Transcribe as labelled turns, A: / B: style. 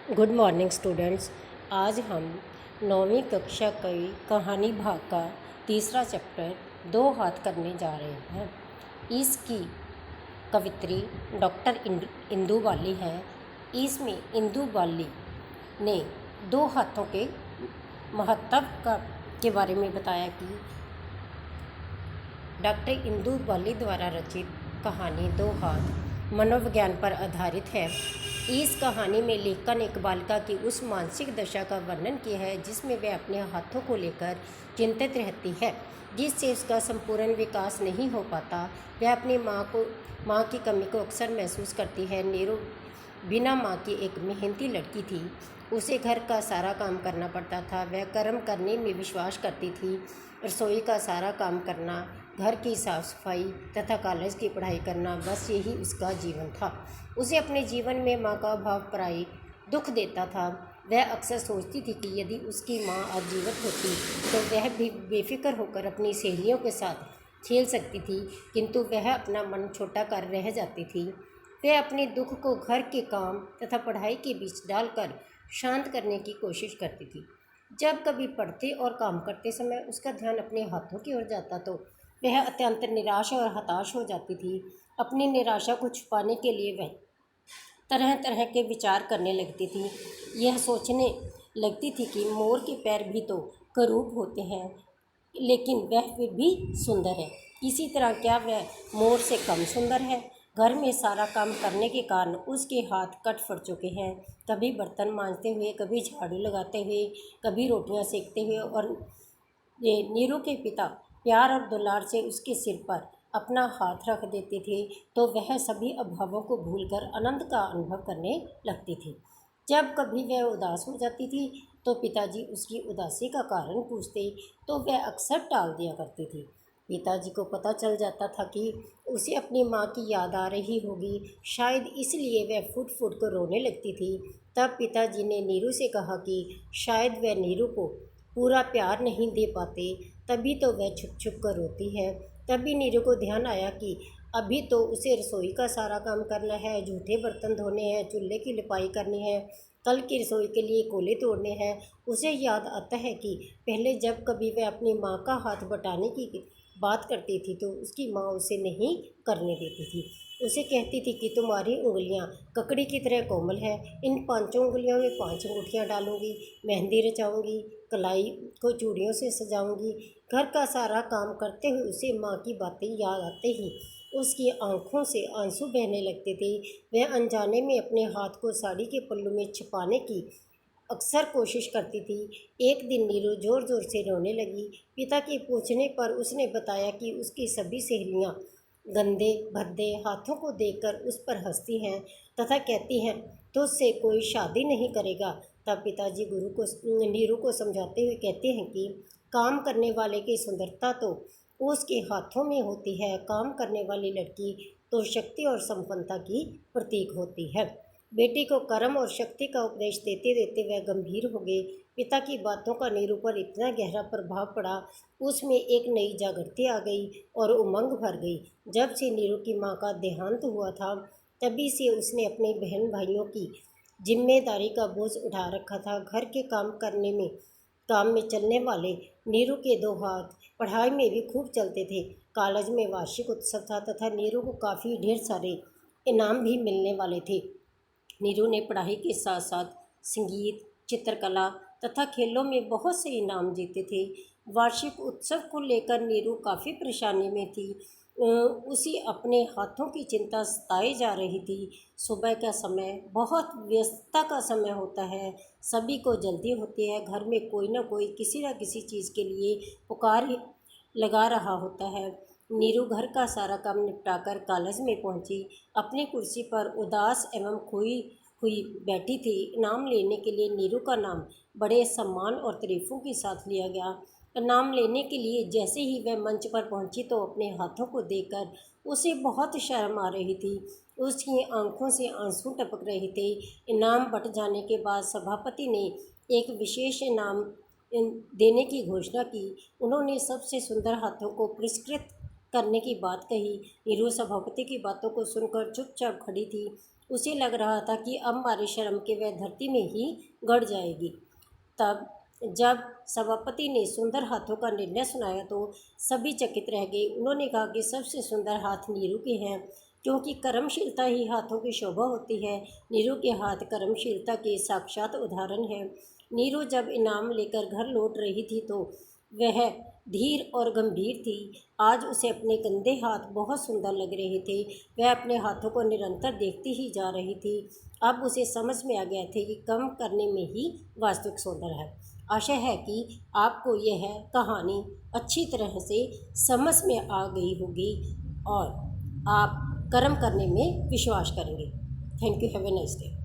A: Good morning students. आज हम 9वीं कक्षा की कहानी भाग का तीसरा चैप्टर दो हाथ करने जा रहे हैं। इसकी कवित्री डॉक्टर इंदु बाली है। इसमें इंदु बाली ने दो हाथों के महत्व के बारे में बताया कि डॉक्टर इंदु बाली द्वारा रचित कहानी दो हाथ मनोविज्ञान पर आधारित है। इस कहानी में लेखक ने एक बालिका की उस मानसिक दशा का वर्णन किया है जिसमें वह अपने हाथों को लेकर चिंतित रहती है, जिससे उसका संपूर्ण विकास नहीं हो पाता। वह अपनी माँ की कमी को अक्सर महसूस करती है। नीरू बिना माँ की एक मेहनती लड़की थी। उसे घर का सारा काम करना पड़ता था। वह कर्म करने में विश्वास करती थी। रसोई का सारा काम करना, घर की साफ सफाई तथा कॉलेज की पढ़ाई करना, बस यही उसका जीवन था। उसे अपने जीवन में माँ का अभाव पराई दुख देता था। वह अक्सर सोचती थी कि यदि उसकी माँ आज जीवित होती तो वह भी बेफिक्र होकर अपनी सहेलियों के साथ खेल सकती थी, किंतु वह अपना मन छोटा कर रह जाती थी। वह अपने दुख को घर के काम तथा पढ़ाई के बीच डालकर शांत करने की कोशिश करती थी। जब कभी पढ़ते और काम करते समय उसका ध्यान अपने हाथों की ओर जाता तो वह अत्यंत निराश और हताश हो जाती थी। अपनी निराशा को छुपाने के लिए वह तरह तरह के विचार करने लगती थी। यह सोचने लगती थी कि मोर के पैर भी तो करूप होते हैं, लेकिन वह फिर भी सुंदर है। इसी तरह क्या वह मोर से कम सुंदर है? घर में सारा काम करने के कारण उसके हाथ कट फट चुके हैं। कभी बर्तन मांजते हुए, कभी झाड़ू लगाते हुए, कभी रोटियां सेकते हुए। और ये नीरू के पिता प्यार और दुलार से उसके सिर पर अपना हाथ रख देते थे तो वह सभी अभावों को भूलकर आनंद का अनुभव करने लगती थी। जब कभी वह उदास हो जाती थी तो पिताजी उसकी उदासी का कारण पूछते तो वह अक्सर टाल दिया करती थी। पिताजी को पता चल जाता था कि उसे अपनी माँ की याद आ रही होगी, शायद इसलिए वह फुट फुट कर रोने लगती थी। तब पिताजी ने नीरू से कहा कि शायद वह नीरू को पूरा प्यार नहीं दे पाते, तभी तो वह छुप छुप कर रोती है। तभी नीरू को ध्यान आया कि अभी तो उसे रसोई का सारा काम करना है, जूठे बर्तन धोने हैं, चूल्हे की लिपाई करनी है, कल की रसोई के लिए कोले तोड़ने हैं। उसे याद आता है कि पहले जब कभी वह अपनी माँ का हाथ बटाने की बात करती थी तो उसकी माँ उसे नहीं करने देती थी। उसे कहती थी कि तुम्हारी उंगलियां ककड़ी की तरह कोमल है, इन पांचों उंगलियों में 5 अंगूठियाँ डालूंगी, मेहंदी रचाऊंगी, कलाई को चूड़ियों से सजाऊंगी। घर का सारा काम करते हुए उसे माँ की बातें याद आते ही उसकी आंखों से आंसू बहने लगते थे। वह अनजाने में अपने हाथ को साड़ी के पल्लू में छिपाने की अक्सर कोशिश करती थी। एक दिन नीरू ज़ोर ज़ोर से रोने लगी। पिता के पूछने पर उसने बताया कि उसकी सभी सहेलियां गंदे भद्दे हाथों को देखकर उस पर हंसती हैं तथा कहती हैं तुझसे कोई शादी नहीं करेगा। तब पिताजी नीरू को समझाते हुए कहते हैं कि काम करने वाले की सुंदरता तो उसके हाथों में होती है। काम करने वाली लड़की तो शक्ति और संपन्नता की प्रतीक होती है। बेटी को कर्म और शक्ति का उपदेश देते देते वह गंभीर हो गए। पिता की बातों का नीरू पर इतना गहरा प्रभाव पड़ा, उसमें एक नई जागृति आ गई और उमंग भर गई। जब से नीरू की माँ का देहांत हुआ था तभी से उसने अपने बहन भाइयों की जिम्मेदारी का बोझ उठा रखा था। घर के काम में चलने वाले नीरू के दो हाथ पढ़ाई में भी खूब चलते थे। कॉलेज में वार्षिक उत्सव था तथा नीरू को काफ़ी ढेर सारे इनाम भी मिलने वाले थे। नीरू ने पढ़ाई के साथ साथ संगीत, चित्रकला तथा खेलों में बहुत से इनाम जीते थे। वार्षिक उत्सव को लेकर नीरू काफ़ी परेशानी में थी। उसी अपने हाथों की चिंता सताई जा रही थी। सुबह का समय बहुत व्यस्तता का समय होता है, सभी को जल्दी होती है। घर में कोई ना कोई किसी न किसी चीज़ के लिए पुकार लगा रहा होता है। नीरू घर का सारा काम निपटाकर कॉलेज में पहुंची। अपनी कुर्सी पर उदास एवं खोई हुई बैठी थी। इनाम लेने के लिए नीरू का नाम बड़े सम्मान और तारीफों के साथ लिया गया। इनाम लेने के लिए जैसे ही वह मंच पर पहुंची तो अपने हाथों को देखकर उसे बहुत शर्म आ रही थी। उसकी आंखों से आंसू टपक रहे थे। इनाम बंट जाने के बाद सभापति ने एक विशेष इनाम देने की घोषणा की। उन्होंने सबसे सुंदर हाथों को पुरस्कृत करने की बात कही। नीरू सभापति की बातों को सुनकर चुपचाप खड़ी थी। उसे लग रहा था कि अब मारे शर्म के वह धरती में ही गड़ जाएगी। तब जब सभापति ने सुंदर हाथों का निर्णय सुनाया तो सभी चकित रह गए। उन्होंने कहा कि सबसे सुंदर हाथ नीरू के हैं, क्योंकि कर्मशीलता ही हाथों की शोभा होती है। नीरू के हाथ कर्मशीलता के साक्षात उदाहरण है। नीरू जब इनाम लेकर घर लौट रही थी तो वह धीर और गंभीर थी। आज उसे अपने गंदे हाथ बहुत सुंदर लग रहे थे। वह अपने हाथों को निरंतर देखती ही जा रही थी। अब उसे समझ में आ गया था कि कम करने में ही वास्तविक सौंदर्य है। आशा है कि आपको यह कहानी अच्छी तरह से समझ में आ गई होगी और आप कर्म करने में विश्वास करेंगे। Thank you. Have a nice day.